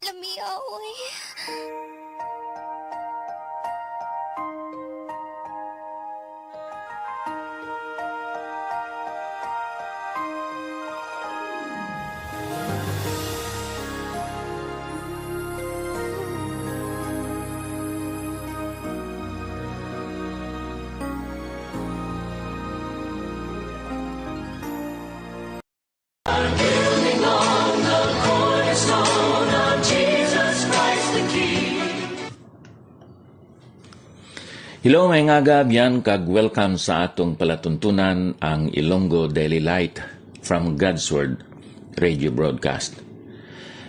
Lamiaw eh. Hello mga agabyan, kag welcome sa atong palatuntunan ang Ilonggo Daily Light from God's Word Radio Broadcast.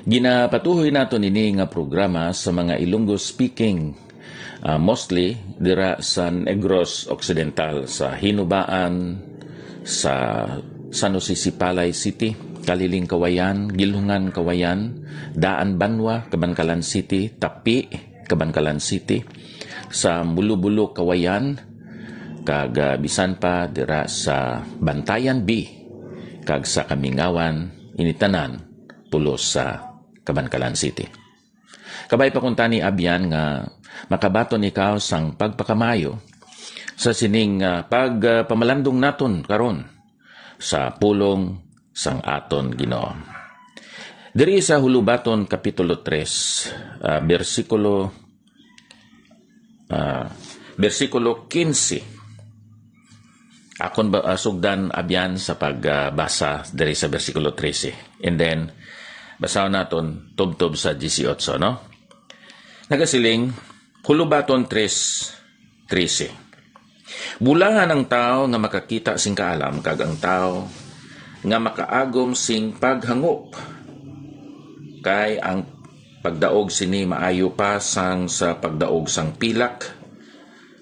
Ginapatuhoy naton ini nga programa sa mga Ilonggo speaking, mostly dira sa Negros Occidental, sa Hinubaan, sa San Jose Sipalay City, Kaliling Kawayan, Gilhungan Kawayan, Daan Banwa, Cabancalan City, Tapi, Cabancalan City, sa Bulu-Bulu Kawayan, kag bisan pa dira sa Bantayan B, kag sa Kamingawan, Initanan, pulos sa Cabancalan City. Kabay pa kunta ni Abyan nga makabaton ikaw sang pagpakamayo sa sining pagpamalandong naton karon sa pulong sang aton Ginoo. Diri sa Hulubaton Kapitulo 3, versikulo 15. Akon sugdan abyan sa pagbasa dari sa versikulo 13. And then, basaw naton tubtob sa 18, no? Nagasiling, Hulubaton 3:13. Bulahan ang tao nga makakita sing kaalam, kag ang tao nga makaagom sing paghangop. Kay ang pagdaog sini maayo pa sang sa pagdaog sang pilak,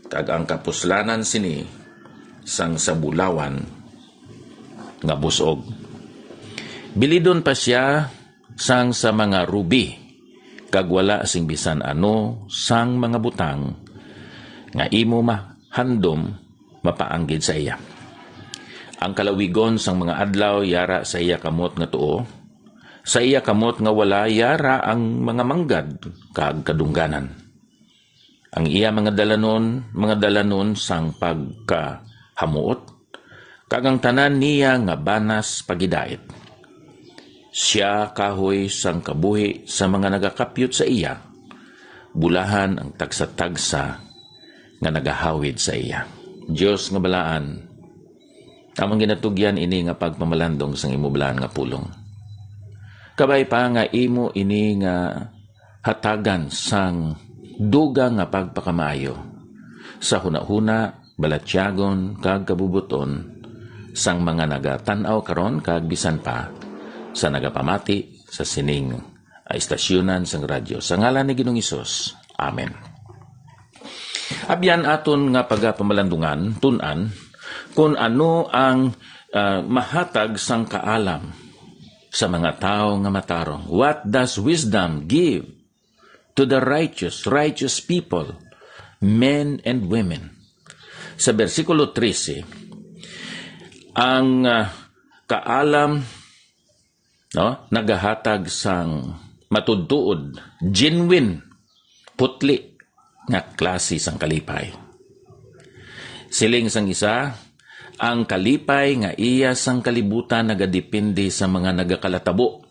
kag ang kapuslanan sini sang sa bulawan nga busog. Bilidon pa siya sang sa mga ruby, kag wala sing bisan ano sang mga butang nga imo mahandom mapaanggid sa iya. Ang kalawigon sang mga adlaw yara sa iya kamot nga tuo, sa iya kamot nga wala yara ang mga manggad kag kadungganan. Ang iya mga dalanon sang pagkahamuot, kag ang tanan niya nga banas pagidait. Siya kahoy sang kabuhi sa mga nagakapyot sa iya, bulahan ang tagsa-tagsa nga nagahawid sa iya. Diyos nga balaan, amang ginatugyan ini nga pagpamalandong sang imubalaan nga pulong. Kabay pa nga imo ini nga hatagan sang duga nga pagpakamayo sa hunahuna, balatyagon, kag kabubuton sang mga nagatanaw karon kag bisan pa sa nagapamati sa sining istasyonan sang radyo. Sa ngalan ni Ginoong Hesus. Amen. Abyan aton nga pagapamalandungan, tunan, kung ano ang mahatag sang kaalam sa mga tao nga matarong. What does wisdom give to the righteous people, men and women? Sa versikulo 13, ang kaalam nagahatag sang matudtuod, genuine, putli nga klase sang kalipay. Siling sang isa, ang kalipay nga iya sang kalibutan nagadepende sa mga nagakalatabo.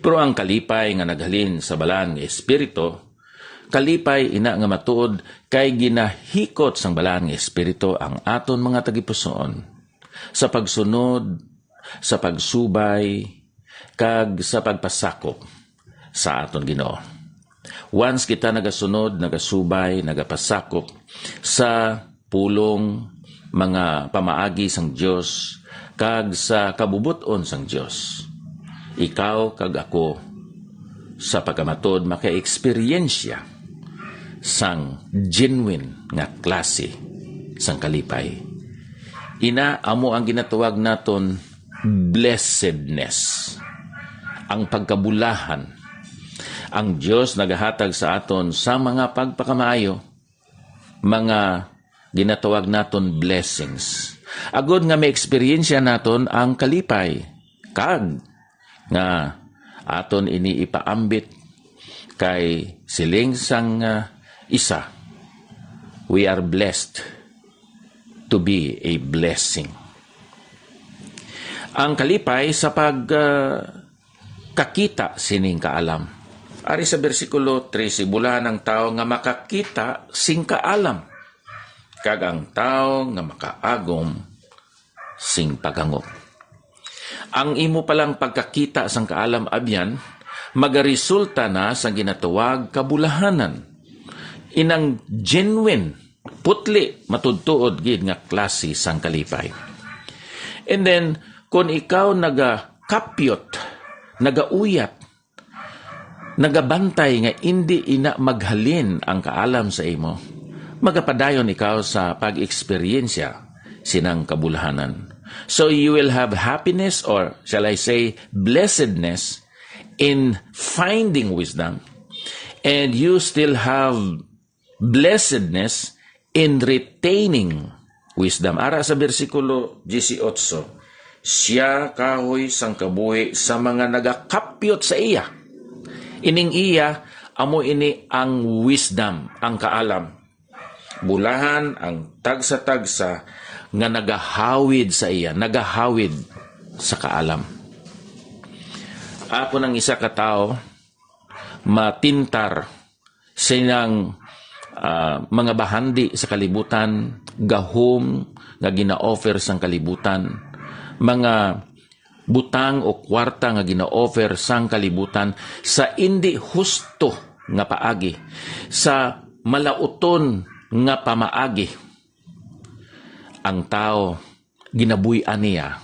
Pero ang kalipay nga naghalin sa balaan nga espiritu, kalipay ina nga matuod kay ginahikot sang balaan nga espiritu ang aton mga tagipusoon sa pagsunod, sa pagsubay, kag sa pagpasakop sa aton Ginoo. Once kita nagasunod, nagasubay, nagapasakop sa pulong mga pamaagi sang Dios kag sa kabubuton sang Dios, ikaw kag ako sa pagkamatod maka-eksperyensya sang genuine nga klase sang kalipay. Ina amo ang ginatawag naton blessedness, ang pagkabulahan. Ang Dios nagahatag sa aton sa mga pagpakamaayo, mga ginatawag naton blessings. Agod nga may eksperyensya naton ang kalipay, kag nga aton ini ipaambit kay siling sang isa, we are blessed to be a blessing. Ang kalipay sa kakita sining kaalam. Ari sa bersikulo 13, bulahan ang tao nga makakita sing kaalam, kag ang tao nga makaagom sing paghangop. Ang imo palang pagkakita sang kaalam abyan, magaresulta na sa ginatuwag kabulahanan. Inang genuine, putli, matudtuod gid nga klase sang kalipay. And then, kung ikaw nagakapyot, nagauyat, nagabantay nga hindi ina maghalin ang kaalam sa imo, magapadayon ikaw sa pag-eksperyensya sinang kabulahanan. So you will have happiness, or shall I say blessedness, in finding wisdom, and you still have blessedness in retaining wisdom. Ara sa bersikulo 18, siya kahoy sang kabuhi sa mga nagakapyot sa iya. Ining iya, amo ini ang wisdom, ang kaalam. Bulahan ang tagsa-tagsa nga nagahawid sa iya, nagahawid sa kaalam. Apo ng isa ka tao, matintar sinang mga bahandi sa kalibutan, gahom nga gina-offer sang kalibutan, mga butang o kwarta nga gina-offer sang kalibutan sa hindi husto nga paagi, sa malauton nga pamaagi. Ang tao, ginabuy-an niya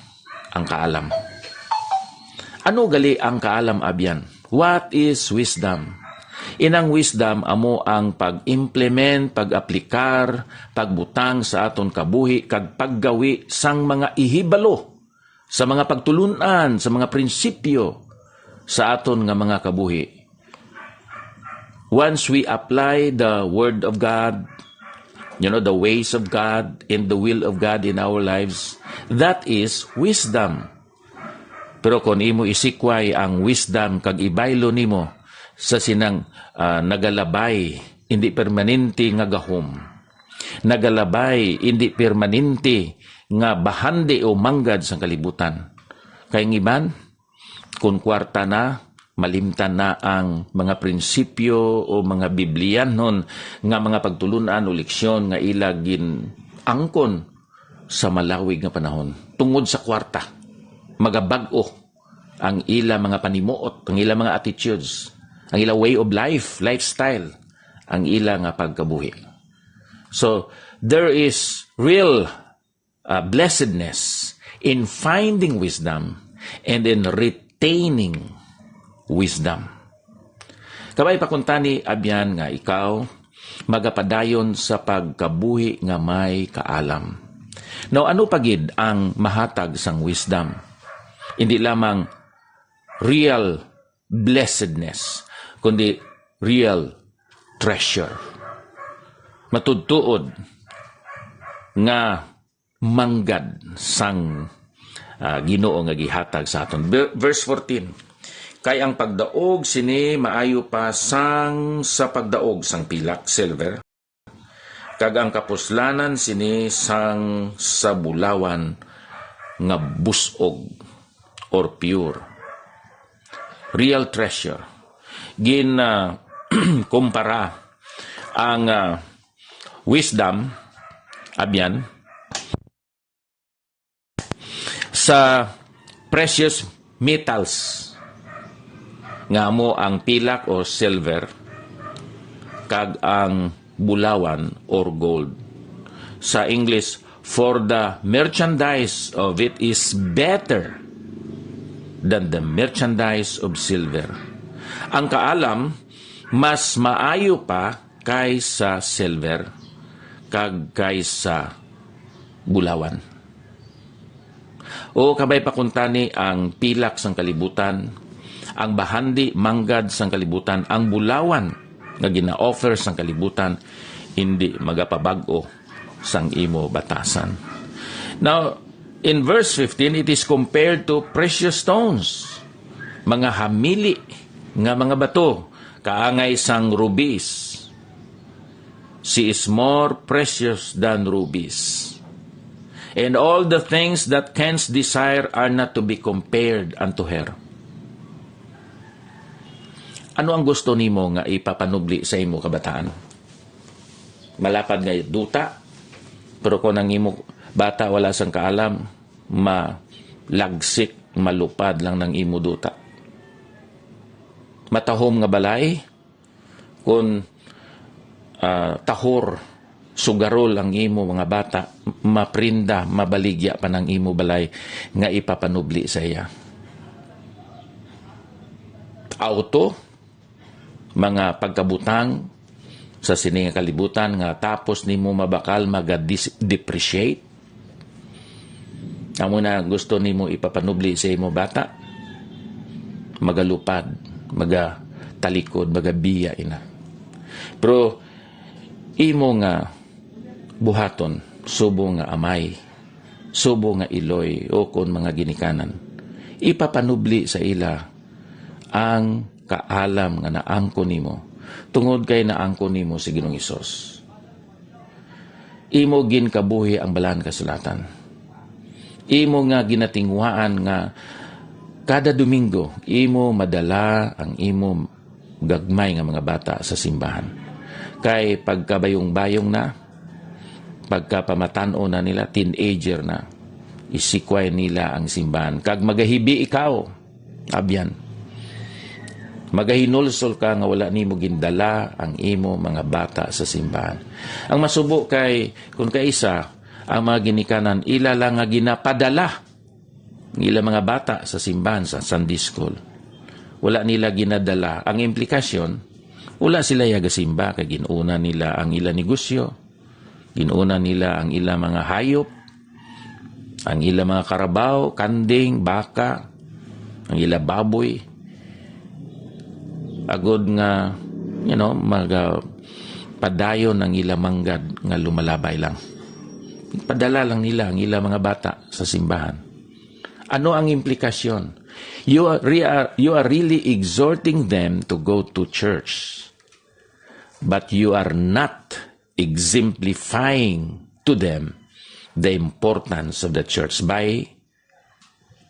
ang kaalam. Ano gali ang kaalam abyan? What is wisdom? Inang wisdom amo ang pag-implement, pag-aplikar, pagbutang sa aton kabuhi, kag paggawi sang mga ihibalo, sa mga pagtulunan, sa mga prinsipyo sa aton nga mga kabuhi. Once we apply the Word of God, the ways of God and the will of God in our lives, that is wisdom. Pero kung imo isikway ang wisdom kag ibaylo nimo sa sinang nagalabay, hindi permanente nga gahom, nagalabay, hindi permanente nga bahandi o manggad sa kalibutan. Kay ngiban, kung kwarta na, malimtan na ang mga prinsipyo o mga Biblianon nga mga pagtulunan o leksyon nga ilagin angkon sa malawig nga panahon. Tungod sa kwarta, magabag-o ang ila mga panimuot, ang ila mga attitudes, ang ila way of life, lifestyle, ang ila nga pagkabuhi. So, there is real blessedness in finding wisdom and in retaining wisdom. Kabay pakuntani abyan nga ikaw magapadayon sa pagkabuhi nga may kaalam. Now, ano pagid ang mahatag sang wisdom? Hindi lamang real blessedness, kundi real treasure. Matudtuod nga manggad sang Ginoo nga gihatag sa aton. Verse 14. Kay ang pagdaog sini maayo pa sang sa pagdaog sang pilak, silver, kag ang kapuslanan sini sang sa bulawan nga busog or pure. Real treasure. Kumpara ang wisdom abyan sa precious metals nga mo ang pilak o silver kag ang bulawan or gold. Sa English, for the merchandise of it is better than the merchandise of silver. Ang kaalam mas maayo pa kaysa silver kag kaysa bulawan. O kabay pakuntani ang pilak sang kalibutan, ang bahandi manggad sang kalibutan, ang bulawan nga gina-offer sang kalibutan, hindi magapabag-o sang imo batasan. Now, in verse 15, it is compared to precious stones, mga hamili nga mga bato, kaangay sang rubies. She is more precious than rubies. And all the things that canst desire are not to be compared unto her. Ano ang gusto nimo nga ipapanubli sa imo kabataan? Malapad nga duta, pero kung ang imo bata wala sang kaalam, malagsik, malupad lang ng imo duta. Matahom nga balay, kung tahor, sugarol ang imo mga bata, maprinda, mabaligya pa ng imo balay nga ipapanubli sa iya. Auto, mga pagkabutang sa sining kalibutan nga tapos nimo mabakal maga-depreciate. Amo na gusto nimo ipapanubli sa imo bata, magalupad, magatalikod, magabiya ina. Pero imo nga buhaton, subo nga amay, subo nga iloy, o kon mga ginikanan, ipapanubli sa ila ang kaalam nga naangko nimo, tungod kay naangko nimo si Ginoong Hesus. Imo ginkabuhi ang balaan kasulatan. Imo nga ginatingwaan nga kada Domingo, imo madala ang imo gagmay nga mga bata sa simbahan. Kay pagkabayong-bayong na, pagkapamatan-o na nila, teenager na, isikway nila ang simbahan. Kag magahibi ikaw, abyan. Magahinulsol ka nga wala nimo gindala ang imo mga bata sa simbahan. Ang masubo kay, kung kaisa, ang mga ginikanan, ila lang nga ginapadala ila mga bata sa simbahan, sa Sunday School. Wala nila ginadala. Ang implikasyon, wala sila yagasimba, kay ginuna nila ang ila negosyo, ginuna nila ang ila mga hayop, ang ila mga karabaw, kanding, baka, ang ila baboy, agod nga, padayon ng ila manggad nga lumalabay lang. Padala lang nila ang ila mga bata sa simbahan. Ano ang implikasyon? You are really exhorting them to go to church. But you are not exemplifying to them the importance of the church by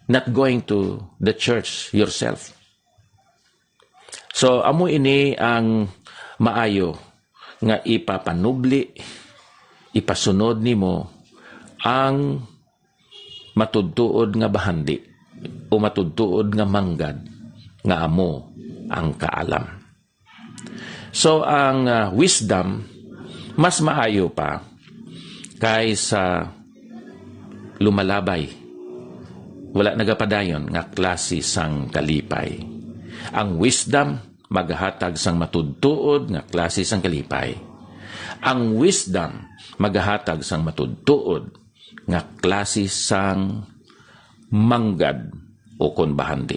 not going to the church yourself. So, amo ini ang maayo nga ipapanubli, ipasunod nimo ang matudtuod nga bahandi o matudtuod nga manggad nga amo ang kaalam. So, ang wisdom, mas maayo pa kaysa lumalabay. Wala nagapadayon nga klase sang kalipay. Ang wisdom, maghatag sang matudtuod nga klase sang kalipay. Ang wisdom, maghatag sang matudtuod nga klase sang manggad o kon bahandi.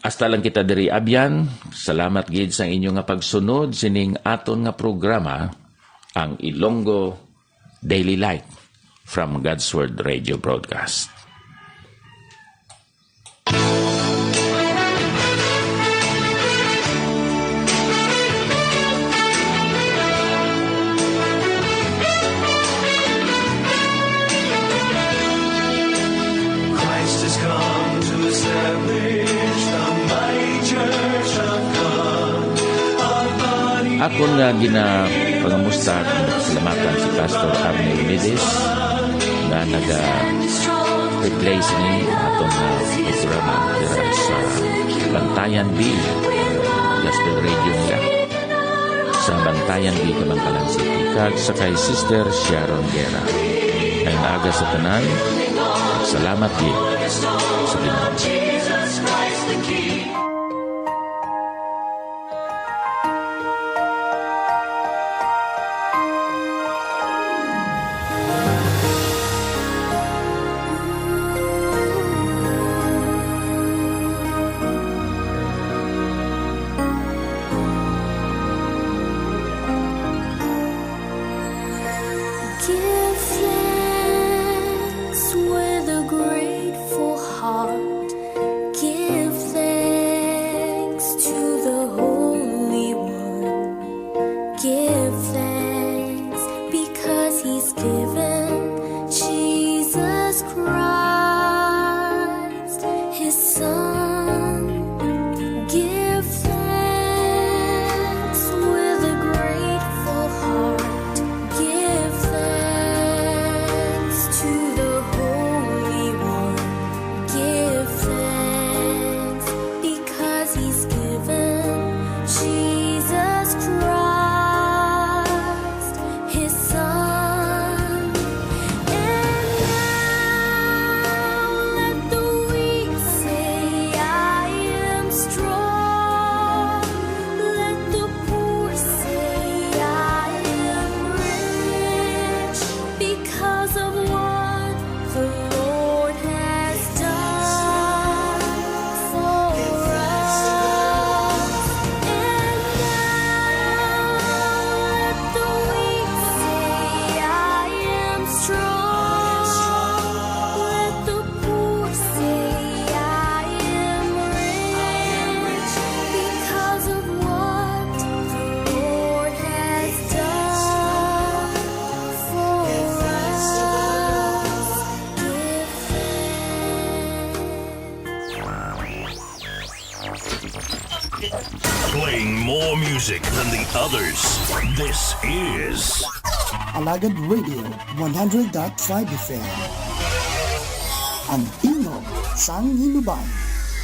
Hasta lang kita diri abyan. Salamat gid sa inyo nga pagsunod sining aton nga programa, ang Ilonggo Daily Light from God's Word Radio Broadcast. Ako nga ginapangamusta at salamatan si Pastor Arnel Medes na nag-replace ni atong programa dira sa Bantayan B, Gospel Radio nga sa Bantayan B, Kabankalan City, kag sa kay Sister Sharon Guerra. Ay naaga sa tanan, salamat din sa Ginoo. Give thanks with a grateful heart. Give thanks. music than the others. This is Alagad Radio 100.5 FM. Ang Tingog sang Hinubay.